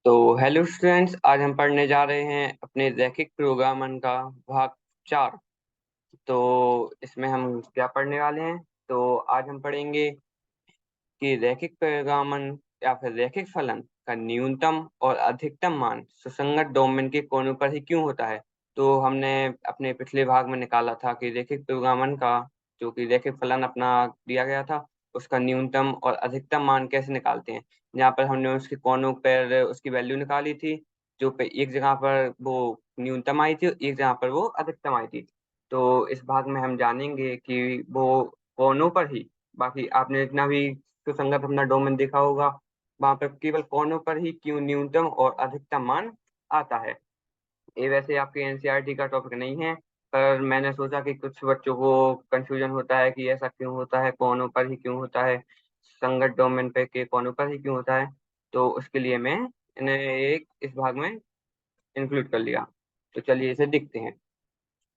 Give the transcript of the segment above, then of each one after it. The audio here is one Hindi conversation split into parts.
तो हेलो स्टूडेंट्स, आज हम पढ़ने जा रहे हैं अपने रैखिक प्रोग्रामन का भाग 4। तो इसमें हम क्या पढ़ने वाले हैं? तो आज हम पढ़ेंगे कि रैखिक प्रोग्रामन या फिर रैखिक फलन का न्यूनतम और अधिकतम मान सुसंगत डोमेन के कोनों पर ही क्यों होता है। तो हमने अपने पिछले भाग में निकाला था कि रैखिक प्रोग्रामन का जो कि रैखिक फलन अपना दिया गया था, उसका न्यूनतम और अधिकतम मान कैसे निकालते हैं। यहाँ पर हमने उसके कोनों पर उसकी वैल्यू निकाली थी, जो पे एक जगह पर वो न्यूनतम आई थी, एक जगह पर वो अधिकतम आई थी। तो इस भाग में हम जानेंगे कि वो कोनों पर ही, बाकी आपने जितना भी सुसंगत अपना डोमेन देखा होगा, वहां पर केवल कोनों पर ही क्यों न्यूनतम और अधिकतम मान आता है। ये वैसे आपके एनसीईआरटी का टॉपिक नहीं है, पर मैंने सोचा कि कुछ बच्चों को कंफ्यूजन होता है कि ऐसा क्यों होता है, कोनों पर ही क्यों होता है, संगत डोमेन पे के कोनों पर ही क्यों होता है। तो उसके लिए मैं इन्हें एक इस भाग में इंक्लूड कर लिया। तो चलिए इसे देखते हैं।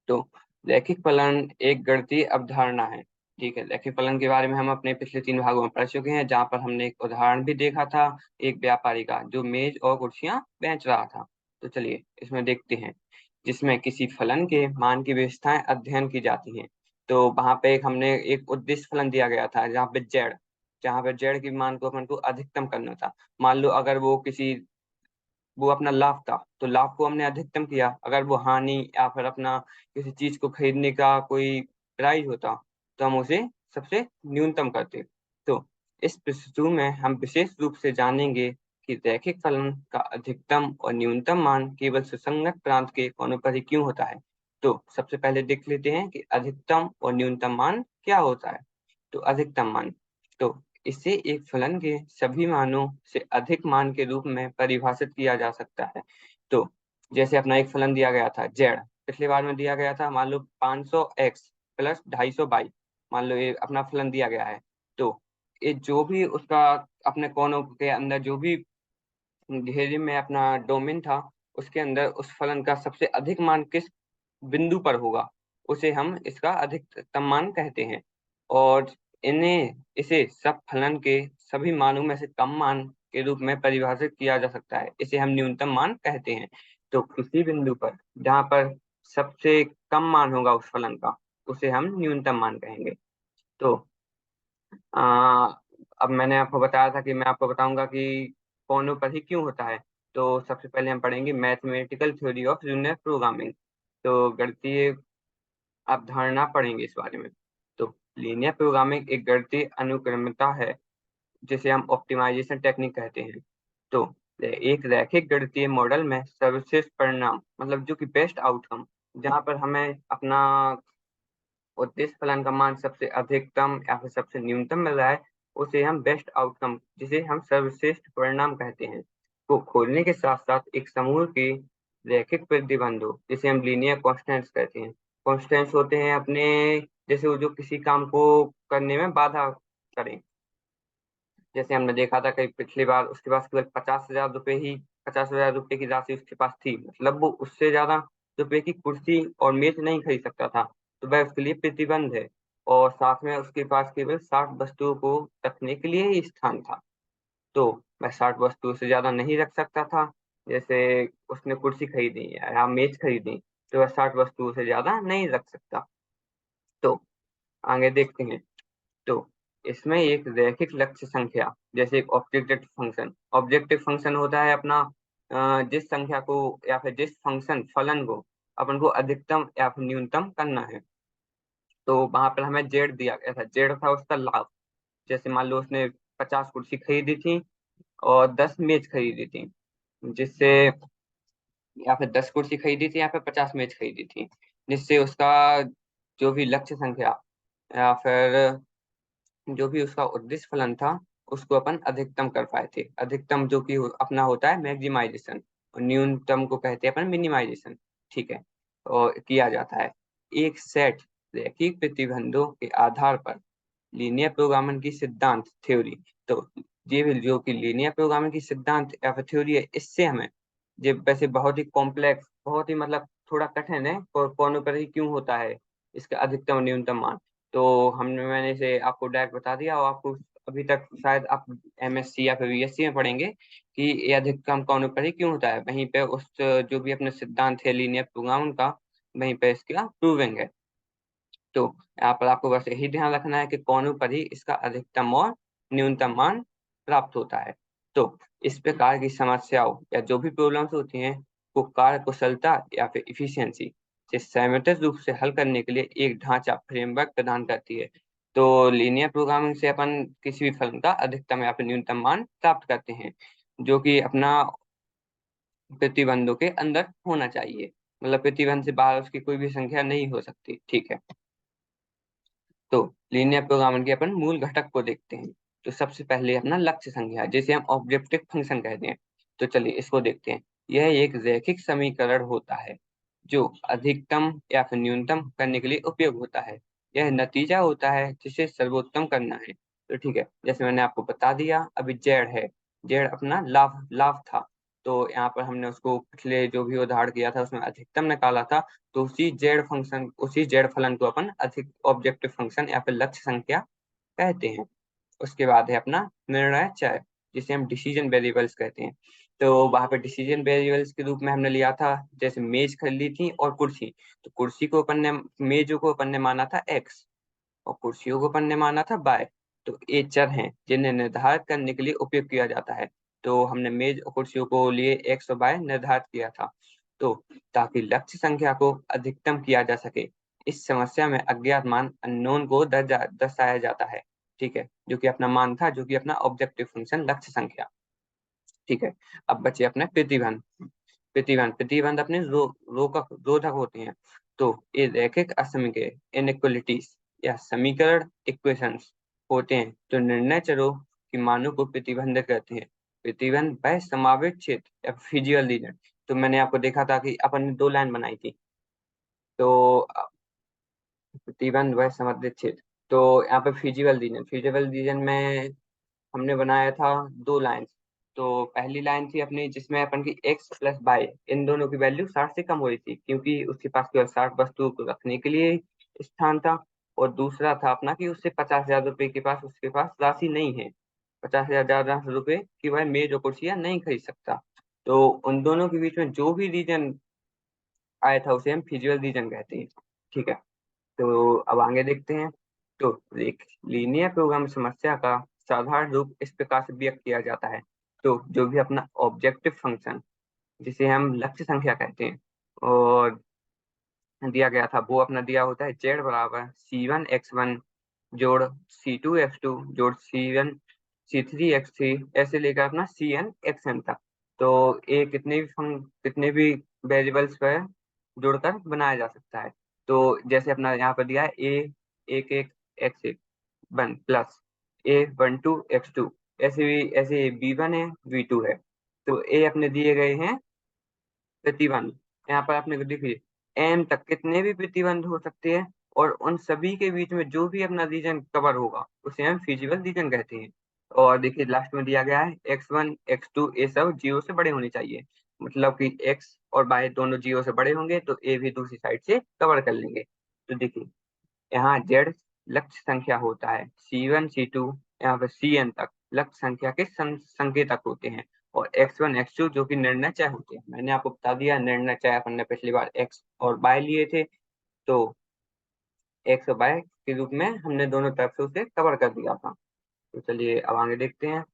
तो रैखिक फलन एक गणितीय अवधारणा है। ठीक है, रैखिक फलन के बारे में हम अपने पिछले 3 भागों में पढ़ चुके हैं, जहाँ पर हमने एक उदाहरण भी देखा था, एक व्यापारी का जो मेज और कुर्सियां बेच रहा था। तो चलिए इसमें देखते हैं, जिसमें किसी फलन के मान की विशेषताएं अध्ययन की जाती हैं। तो वहां पे हमने एक उद्देश्य फलन दिया गया था, जहाँ पे जेड की मान को अपन को अधिकतम करना था। मान लो अगर वो अपना लाभ था, तो लाभ को हमने अधिकतम किया। अगर वो हानि या फिर अपना किसी चीज को खरीदने का कोई प्राइस होता, तो हम उसे सबसे न्यूनतम करते। तो इस प्रस्तुति में हम विशेष रूप से जानेंगे कि रैखिक फलन का अधिकतम और न्यूनतम मान केवल सुसंगत प्रांत के कोनों पर ही क्यों होता है। तो सबसे पहले देख लेते हैं कि अधिकतम और न्यूनतम मान क्या होता है। तो अधिकतम मान, तो इसे एक फलन के सभी मानों से अधिक मान के रूप में परिभाषित किया जा सकता है। तो जैसे अपना एक फलन दिया गया था जेड, पिछली बार में दिया गया था, मान लो 500x प्लस 250y, मान लो ये अपना फलन दिया गया है। तो ये जो भी उसका अपने कोनों के अंदर जो भी घेरे में अपना डोमेन था, उसके अंदर उस फलन का सबसे अधिक मान किस बिंदु पर होगा, उसे हम इसका अधिकतम मान कहते हैं। और इसे सब फलन के सभी मानों में से कम मान के रूप में परिभाषित किया जा सकता है, इसे हम न्यूनतम मान कहते हैं। तो किसी बिंदु पर जहाँ पर सबसे कम मान होगा उस फलन का, उसे हम न्यूनतम मान कहेंगे। तो आ, अब मैंने आपको बताया था कि मैं आपको बताऊंगा कि कोनों पर ही क्यों होता है। तो सबसे पहले हम पढ़ेंगे mathematical theory of linear programming. तो गणितीय अवधारणा पढ़ेंगे इस बारे में। तो लीनियर प्रोग्रामिंग एक गणितीय अनुक्रमता है, जिसे हम ऑप्टिमाइजेशन टेक्निक कहते हैं। तो एक रैखिक गणितीय मॉडल में सर्वश्रेष्ठ परिणाम, मतलब जो कि बेस्ट आउटकम, जहाँ पर हमें अपना उद्देश्य फलन का मान सबसे अधिकतम या फिर सबसे न्यूनतम मिल रहा है, उसे हम बेस्ट आउटकम, जिसे हम सर्वश्रेष्ठ परिणाम कहते हैं, को खोजने के साथ साथ एक समूह के रैखिक प्रतिबंधों, जिसे हम लीनियर कॉन्स्टेंट्स कहते हैं। कॉन्स्टेंट्स होते हैं अपने, जैसे वो जो किसी काम को करने में बाधा करें। जैसे हमने देखा था कि पिछली बार उसके पास केवल 50,000 रुपए ही, 50,000 रुपए की राशि उसके पास थी, मतलब वो उससे ज्यादा रुपए की कुर्सी और मेज नहीं खरीद सकता था। तो वह उसके लिए प्रतिबंध है। और साथ में उसके पास केवल 60 वस्तुओं को रखने के लिए ही स्थान था। तो वह 60 वस्तुओं से ज्यादा नहीं रख सकता था। जैसे उसने कुर्सी खरीदी या मेज खरीदी, तो वह 60 वस्तुओं से ज्यादा नहीं रख सकता। तो आगे देखते हैं। तो इसमें एक रैखिक लक्ष्य संख्या, जैसे एक ऑब्जेक्टिव फंक्शन होता है अपना, जिस संख्या को या फिर जिस फंक्शन फलन को अपन को अधिकतम या फिर न्यूनतम करना है। तो वहां पर हमें जेड दिया गया था, जेड था उसका लाभ। जैसे मान लो उसने 50 कुर्सी खरीदी थी और 10 मेज खरीदी थी, जिससे या फिर 10 कुर्सी खरीदी थी या फिर 50 मेज खरीदी थी, जिससे उसका जो भी लक्ष्य संख्या या फिर जो भी उसका उद्देश्य फलन था, उसको अपन अधिकतम कर पाए थे। अधिकतम जो कि अपना होता है मैक्सिमाइजेशन, और न्यूनतम को कहते हैं अपन मिनिमाइजेशन। ठीक है, और किया जाता है एक सेट रैखिक प्रतिबंधों के आधार पर लीनियर प्रोग्रामिंग की सिद्धांत थ्योरी। तो ये भी जो कि लीनियर प्रोग्रामिंग की सिद्धांत या फिर थ्योरी है, इससे हमें, ये वैसे बहुत ही कॉम्प्लेक्स, बहुत ही मतलब थोड़ा कठिन है, कौन पर ही क्यों होता है इसका अधिकतम और न्यूनतम मान। तो हमने मैंने इसे आपको डायरेक्ट बता दिया, और आपको अभी तक शायद आप एमएससी या फिर बीएससी में पढ़ेंगे कि ये अधिकतम कोणोपरि क्यों होता है। वहीं पे उस जो भी अपने सिद्धांत है लीनियर प्रोग्राम का, वहीं पे इसका प्रूविंग है। तो यहाँ पर आपको बस यही ध्यान रखना है कि कोनों पर ही इसका अधिकतम और न्यूनतम मान प्राप्त होता है। तो इस प्रकार की समस्याओं या जो भी प्रॉब्लम्स होती हैं को कार्य कुशलता या फिर इफिशियंसी से सैद्धांतिक रूप से हल करने के लिए एक ढांचा फ्रेमवर्क प्रदान करती है। तो लीनियर प्रोग्रामिंग से अपन किसी भी फलन का अधिकतम या फिर न्यूनतम मान प्राप्त करते हैं, जो कि अपना प्रतिबंधों के अंदर होना चाहिए। मतलब प्रतिबंध से बाहर उसकी कोई भी संख्या नहीं हो सकती। ठीक है। तो लीनियर प्रोग्रामिंग के अपन मूल घटक को देखते हैं। तो सबसे पहले अपना लक्ष्य संख्या, जिसे हम ऑब्जेक्टिव फंक्शन कहते हैं। तो चलिए इसको देखते हैं। यह एक रैखिक समीकरण होता है जो अधिकतम या फिर न्यूनतम करने के लिए उपयोग होता है। यह नतीजा होता है जिसे सर्वोत्तम करना है। तो ठीक है, जैसे मैंने आपको बता दिया, अभी जेड है, जेड अपना लाभ लाभ था। तो यहाँ पर हमने उसको पिछले जो भी उदाहरण किया था उसमें अधिकतम निकाला था। तो उसी जेड फलन को अपन अधिक ऑब्जेक्टिव फंक्शन या फिर लक्ष्य संख्या कहते हैं। उसके बाद है अपना निर्णय चर, जिसे हम डिसीजन वेरिएबल्स कहते हैं। तो वहां पे डिसीजन वेरिएबल्स के रूप में हमने लिया था, जैसे मेज खरीदी थी और कुर्सी। तो कुर्सी को अपन ने, मेजों को अपन ने माना था एक्स और कुर्सियों को अपन ने माना था बाय। तो ये चर हैं जिन्हें निर्धारित करने के लिए उपयोग किया जाता है। तो हमने मेज और कुर्सियों को लिए एक्स और बाय निर्धारित किया था, तो ताकि लक्ष्य संख्या को अधिकतम किया जा सके। इस समस्या में अज्ञात मान अननोन को दर्शाया जाता है। ठीक है, जो कि अपना मान था, जो कि अपना ऑब्जेक्टिव फंक्शन लक्ष्य संख्या। ठीक है। अब बचे अपने प्रतिबंध। प्रतिबंध अपने रोधक होते हैं। तो ये रैखिक असममितीय इनइक्वलिटीज या समीकरण इक्वेशंस होते हैं जो निर्णय चरों की मानों को प्रतिबंधित करते हैं। प्रतिबंध वह संभावित क्षेत्र या फिजिकल रीजन। तो मैंने आपको देखा था कि अपन ने 2 लाइन बनाई थी। तो प्रतिबंध वह संबंधित क्षेत्र, तो यहाँ पे फिजिकल रीजन में हमने बनाया था 2 लाइन। तो पहली लाइन थी अपनी जिसमें अपन की एक्स प्लस वाई इन दोनों की वैल्यू 60 से कम हो रही थी, क्योंकि उसके पास केवल 60 वस्तुओं को रखने के लिए स्थान था। और दूसरा था अपना कि उससे 50,000 रुपए के पास उसके पास राशि नहीं है, 50,000 रुपए की वह मेज और कुर्सियां नहीं खरीद सकता। तो उन दोनों के बीच में जो भी रीजन आया था उसे हम फिजिकल रीजन कहते हैं। ठीक है। तो अब आगे देखते हैं। तो एक लीनियर प्रोग्राम समस्या का साधारण रूप इस प्रकार से व्यक्त किया जाता है। तो जो भी अपना ऑब्जेक्टिव फंक्शन, जिसे हम लक्ष्य संख्या कहते हैं, और दिया गया था, वो अपना दिया होता है जेड बराबर C1 x1 जोड़ C2 x2 जोड़ C3 x3 ऐसे लेकर अपना CN xN तक। तो ये कितने भी वेरिएबल्स पर जोड़कर बनाया जा सकता है। तो जैसे अपना यहाँ पर दिया है A11 x1 one plus A12 x2, ऐसे B1 है B2 है। तो ये अपने दिए गए हैं प्रतिबंध। यहाँ पर आपने देखिए एम तक कितने भी प्रतिबंध हो सकते हैं, और उन सभी के बीच में जो भी अपना रीजन कवर होगा उसे हम फिजिबल रीजन कहते हैं। और देखिए लास्ट में दिया गया है x1 x2 ये सब 0 से बड़े होने चाहिए। मतलब कि x और y दोनों 0 से बड़े होंगे तो a भी दूसरी साइड से कवर कर लेंगे। तो देखिए यहाँ जेड लक्ष्य संख्या होता है, C1 C2 यहाँ पे CN तक लक्ष्य संख्या के संकेतक होते हैं। और x1 x2 जो कि निर्णय चय होते हैं। मैंने आपको बता दिया निर्णय चय अपन ने पिछली बार x और y लिए थे। तो x और y के रूप में हमने दोनों तरफ से उसे कवर कर दिया था। तो चलिए अब आगे देखते हैं।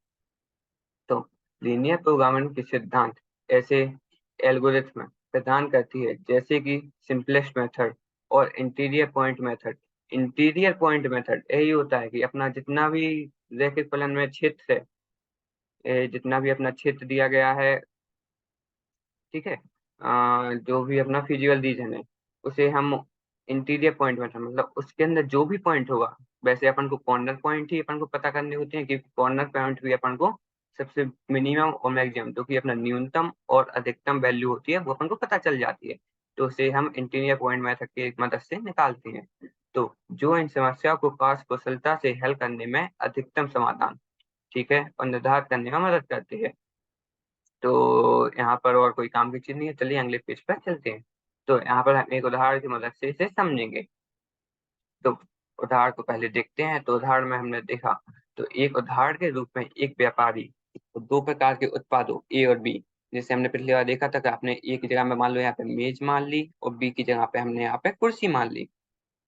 तो लीनियर प्रोग्रामिंग के सिद्धांत ऐसे एल्गोरिथ्म प्रदान करती है, जैसे कि सिंपलेस्ट मेथड और इंटीरियर पॉइंट मेथड यही होता है कि अपना जितना भी रैखिक फलन में क्षेत्र है, जितना भी अपना क्षेत्र दिया गया है, ठीक है, जो भी अपना फिजिकल रीजन है उसे हम इंटीरियर पॉइंट मेथड, मतलब उसके अंदर जो भी पॉइंट होगा। वैसे अपन को कॉर्नर पॉइंट ही अपन को पता करने होते हैं, क्योंकि कॉर्नर पॉइंट भी अपन को सबसे मिनिमम और मैक्सिमम, जो कि अपना न्यूनतम और अधिकतम वैल्यू होती है, वो अपन को पता चल जाती है। तो उसे हम इंटीरियर पॉइंट मेथड की मदद से निकालते हैं। तो जो इन समस्या को पास कुशलता से हल करने में अधिकतम समाधान, ठीक है, और निर्धारित करने में मदद करते हैं। तो यहाँ पर और कोई काम की चीज नहीं है, चलिए अगले पेज पर चलते हैं। तो यहाँ पर हम एक उदाहरण की मदद से इसे समझेंगे। तो उदाहरण को पहले देखते हैं। तो उदाहरण में हमने देखा, तो एक उदाहरण के रूप में एक व्यापारी दो प्रकार के उत्पादों ए और बी, जैसे हमने पिछली बार देखा था कि आपने ए की जगह में मान लो यहाँ पे मेज मान ली और बी की जगह पे हमने यहाँ पे कुर्सी मान ली।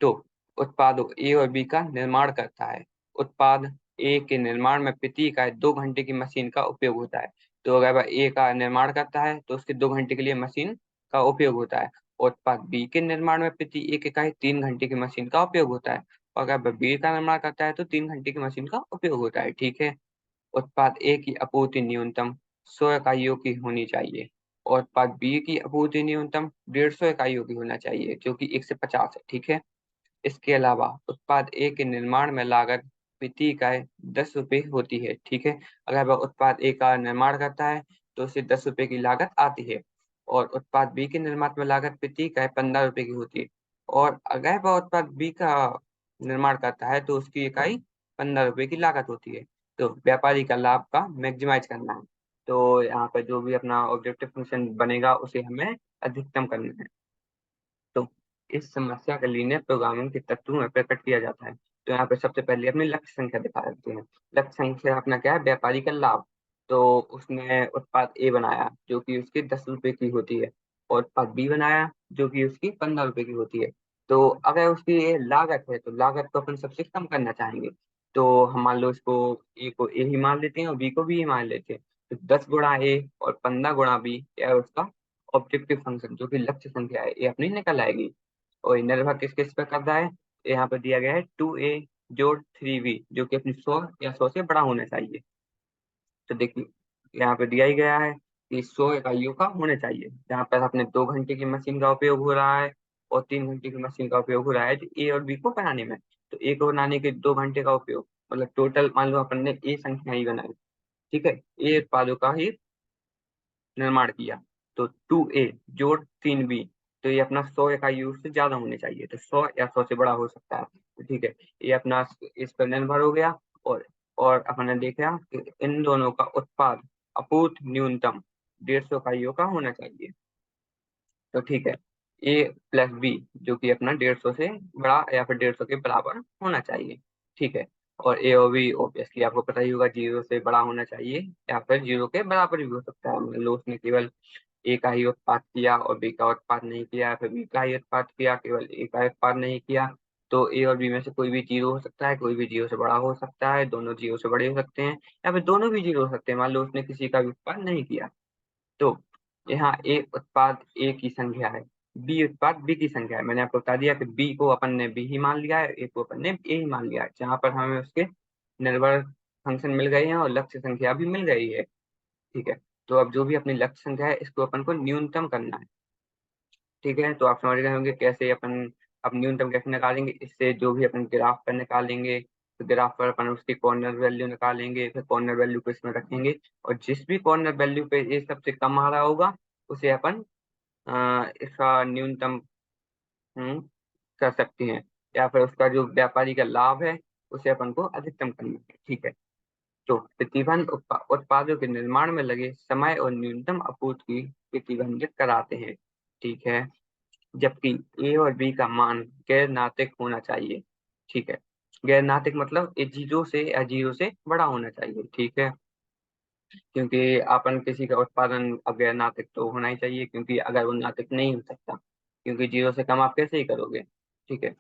तो उत्पादों ए और बी का निर्माण करता है। उत्पाद ए के निर्माण में प्रति इकाई 2 घंटे की मशीन का उपयोग होता है। तो अगर वह ए का निर्माण करता है तो उसके 2 घंटे के लिए मशीन का उपयोग होता है। और उत्पाद बी के निर्माण में प्रति एक इकाई 3 घंटे की मशीन का उपयोग होता है। और अगर वह बी का निर्माण करता है तो 3 घंटे की मशीन का उपयोग होता है। ठीक है। उत्पाद ए की आपूर्ति न्यूनतम 100 इकाइयों की होनी चाहिए और उत्पाद बी की आपूर्ति न्यूनतम 150 इकाइयों की होना चाहिए, जो कि 1 से 50 है। ठीक है। इसके अलावा उत्पाद ए के निर्माण में लागत प्रति इकाई 10 रुपये होती है। ठीक है। अगर वह उत्पाद ए का निर्माण करता है तो उसे 10 रुपये की लागत आती है। और उत्पाद बी के निर्माण में लागत प्रति इकाई 15 रुपये की होती है। और अगर वह उत्पाद बी का निर्माण करता है तो उसकी इकाई 15 रुपये की लागत होती है। तो व्यापारी का लाभ का मैक्सिमाइज करना है। तो यहाँ पर जो भी अपना ऑब्जेक्टिव फंक्शन बनेगा उसे हमें अधिकतम करना है। तो इस समस्या का लीनियर प्रोग्रामिंग के तत्वों में प्रकट किया जाता है। तो यहाँ पे सबसे पहले अपनी लक्ष्य संख्या दिखा देते हैं। लक्ष्य संख्या अपना क्या है? व्यापारी का लाभ। तो उसने उत्पाद ए बनाया जो कि उसकी 10 रुपए की होती है और उत्पाद बी बनाया जो कि उसकी 15 रुपए की होती है। तो अगर उसकी ये लागत है तो लागत को अपन सबसे कम करना चाहेंगे। तो हम मान लो इसको ए को ए ही मान लेते हैं और बी को बी ही मान लेते हैं। तो 10 गुणा ए और 15 गुणा बी या उसका ऑब्जेक्टिव फंक्शन जो कि लक्ष्य संख्या है ये अपनी निकल आएगी। और ये निर्भर किस किस पे करता है? यहाँ पे दिया गया है 2a जोड़ 3b जो कि अपनी 100 या 100 से बड़ा होना चाहिए। तो देखिए यहाँ पे दिया ही गया है कि 100 इकाइयों का होना चाहिए। जहाँ पर अपने 2 घंटे की मशीन का उपयोग हो रहा है और 3 घंटे की मशीन का उपयोग हो रहा है ए और बी को बनाने में। तो ए को बनाने के 2 घंटे का उपयोग मतलब टोटल मान लो अपन ने ए संख्या ही बनाई। ठीक है। ए उत्पादों का ही निर्माण किया। तो 2a जोड़ 3b तो ये अपना 100 इकाइयों से ज्यादा होने चाहिए। तो 100 या 100 से बड़ा हो सकता है। तो ठीक है। ये अपना इस पर निर्भर हो गया। और अपने देखा कि इन दोनों का उत्पाद आपूर्ति न्यूनतम 150 इकाइयों का होना चाहिए। तो ठीक है। ए प्लस बी जो कि अपना 150 से बड़ा या फिर 150 के बराबर होना चाहिए। ठीक है। और ए और बी ऑब्वियसली आपको पता ही होगा 0 से बड़ा होना चाहिए या फिर 0 के बराबर भी हो सकता है। मतलब उसने केवल ए का ही उत्पाद किया और बी का उत्पाद नहीं किया, फिर बी का ही उत्पाद किया केवल ए का उत्पाद नहीं किया। तो ए और बी में से कोई भी 0 हो सकता है, कोई भी 0 से बड़ा हो सकता है, दोनों 0 से बड़े हो सकते हैं या फिर दोनों भी 0 हो सकते हैं। मान लो उसने किसी का भी उत्पाद नहीं किया। तो यहाँ ए उत्पाद ए की संख्या है, बी उत्पाद बी की संख्या है। मैंने आपको बता दिया कि बी को अपन ने बी ही मान लिया है, ए को अपन ने ए ही मान लिया है। जहाँ पर हमें उसके निर्भर फंक्शन मिल गए हैं और लक्ष्य संख्या भी मिल गई है। ठीक है। तो अब जो भी अपनी लक्ष्य संख्या है इसको अपन को न्यूनतम करना है। ठीक है। तो आप समझ गए होंगे कैसे अपन अब न्यूनतम कैसे निकालेंगे। इससे जो भी अपन ग्राफ पर निकालेंगे तो ग्राफ पर अपन उसकी कॉर्नर वैल्यू निकालेंगे, फिर कॉर्नर वैल्यू को इसमें रखेंगे और जिस भी कॉर्नर वैल्यू पे ये सबसे कम आ रहा होगा उसे अपन इसका न्यूनतम हम्म, कर सकते हैं। या फिर उसका जो व्यापारी का लाभ है उसे अपन को अधिकतम करना है। ठीक है। तो प्रतिबंध उत्पादों के निर्माण में लगे समय और न्यूनतम आपूर्ति प्रतिबंधित कराते हैं। ठीक है। जबकि ए और बी का मान गैर नातिक होना चाहिए। ठीक है। गैर नातिक मतलब ये 0 से या 0 से बड़ा होना चाहिए। ठीक है। क्योंकि अपन किसी का उत्पादन अब गैर नातिक तो होना ही चाहिए, क्योंकि अगर वो नातिक नहीं हो सकता, क्योंकि 0 से कम आप कैसे ही करोगे। ठीक है।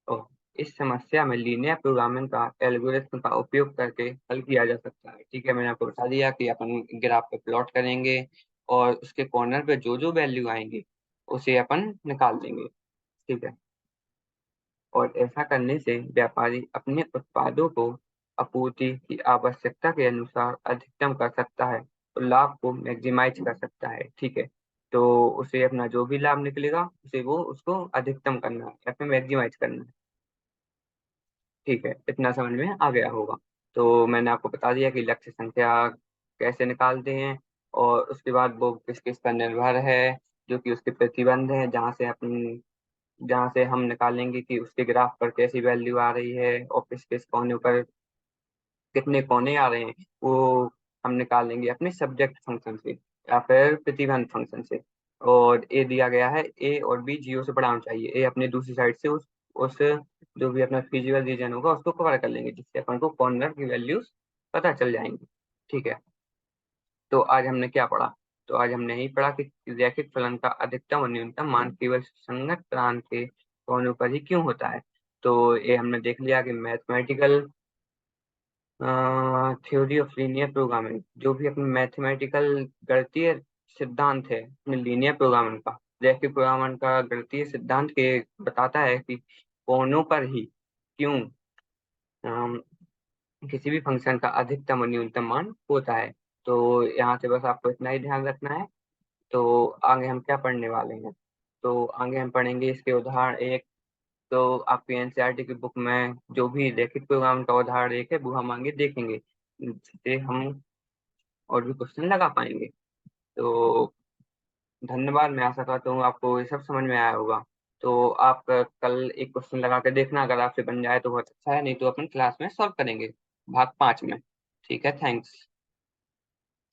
और इस समस्या में लीनियर प्रोग्रामिंग का एल्गोरिथ्म का उपयोग करके हल किया जा सकता है। ठीक है। मैंने आपको बता दिया कि अपन ग्राफ पे प्लॉट करेंगे और उसके कॉर्नर पे जो जो वैल्यू आएंगे उसे अपन निकाल देंगे। ठीक है। और ऐसा करने से व्यापारी अपने उत्पादों को आपूर्ति की आवश्यकता के अनुसार अधिकतम कर सकता है और लाभ को मैक्सिमाइज कर सकता है। ठीक है। तो उसे अपना जो भी लाभ निकलेगा उसे वो उसको अधिकतम करना है या फिर मैक्सिमाइज करना है। ठीक है। इतना समझ में आ गया होगा। तो मैंने आपको बता दिया कि लक्ष्य संख्या कैसे निकालते हैं और उसके बाद वो किस किस पर निर्भर है, जो कि उसके प्रतिबंध है, जहाँ से हम निकालेंगे कि उसके ग्राफ पर कैसी वैल्यू आ रही है और किस किस कोने पर कितने कोने आ रहे हैं, वो हम निकालेंगे अपने सब्जेक्ट फंक्शन से या फिर प्रतिबंध फंक्शन से। और ए दिया गया है, ए और बी 0 से बड़ा होना चाहिए। ए अपने दूसरी साइड से उस उस जो भी अपना फिजिकल रीजन होगा उसको कवर कर लेंगे, जिससे अपन को कॉर्नर की वैल्यूज पता चल जाएंगी। ठीक है, तो आज हमने क्या पढ़ा? तो आज हमने यही पढ़ा कि रैखिक फलन का अधिकतम और न्यूनतम मान केवल संगत प्रांत के कोनों पर ही क्यों होता है। तो ये हमने देख लिया कि mathematical theory of linear programming, जो भी अपने मैथमेटिकल गणितीय सिद्धांत है अपने लीनियर प्रोग्रामिंग का, रैखिक प्रोग्रामिंग का गणितीय सिद्धांत के बताता है कि कोनों पर ही क्यों अम, किसी भी फंक्शन का अधिकतम और न्यूनतम मान होता है। तो यहाँ से बस आपको इतना ही ध्यान रखना है। तो आगे हम क्या पढ़ने वाले हैं? तो आगे हम पढ़ेंगे इसके उदाहरण एक। तो आपकी एनसीईआरटी की बुक में जो भी रैखिक प्रोग्राम का उदाहरण एक है वो हम आगे देखेंगे, जिससे हम और भी क्वेश्चन लगा पाएंगे। तो धन्यवाद, मैं आशा करता हूँ आपको ये सब समझ में आया होगा। तो आप कल एक क्वेश्चन लगा के देखना, अगर आपसे बन जाए तो बहुत अच्छा है, नहीं तो अपन क्लास में सॉल्व करेंगे भाग 5 में। ठीक है, थैंक्स।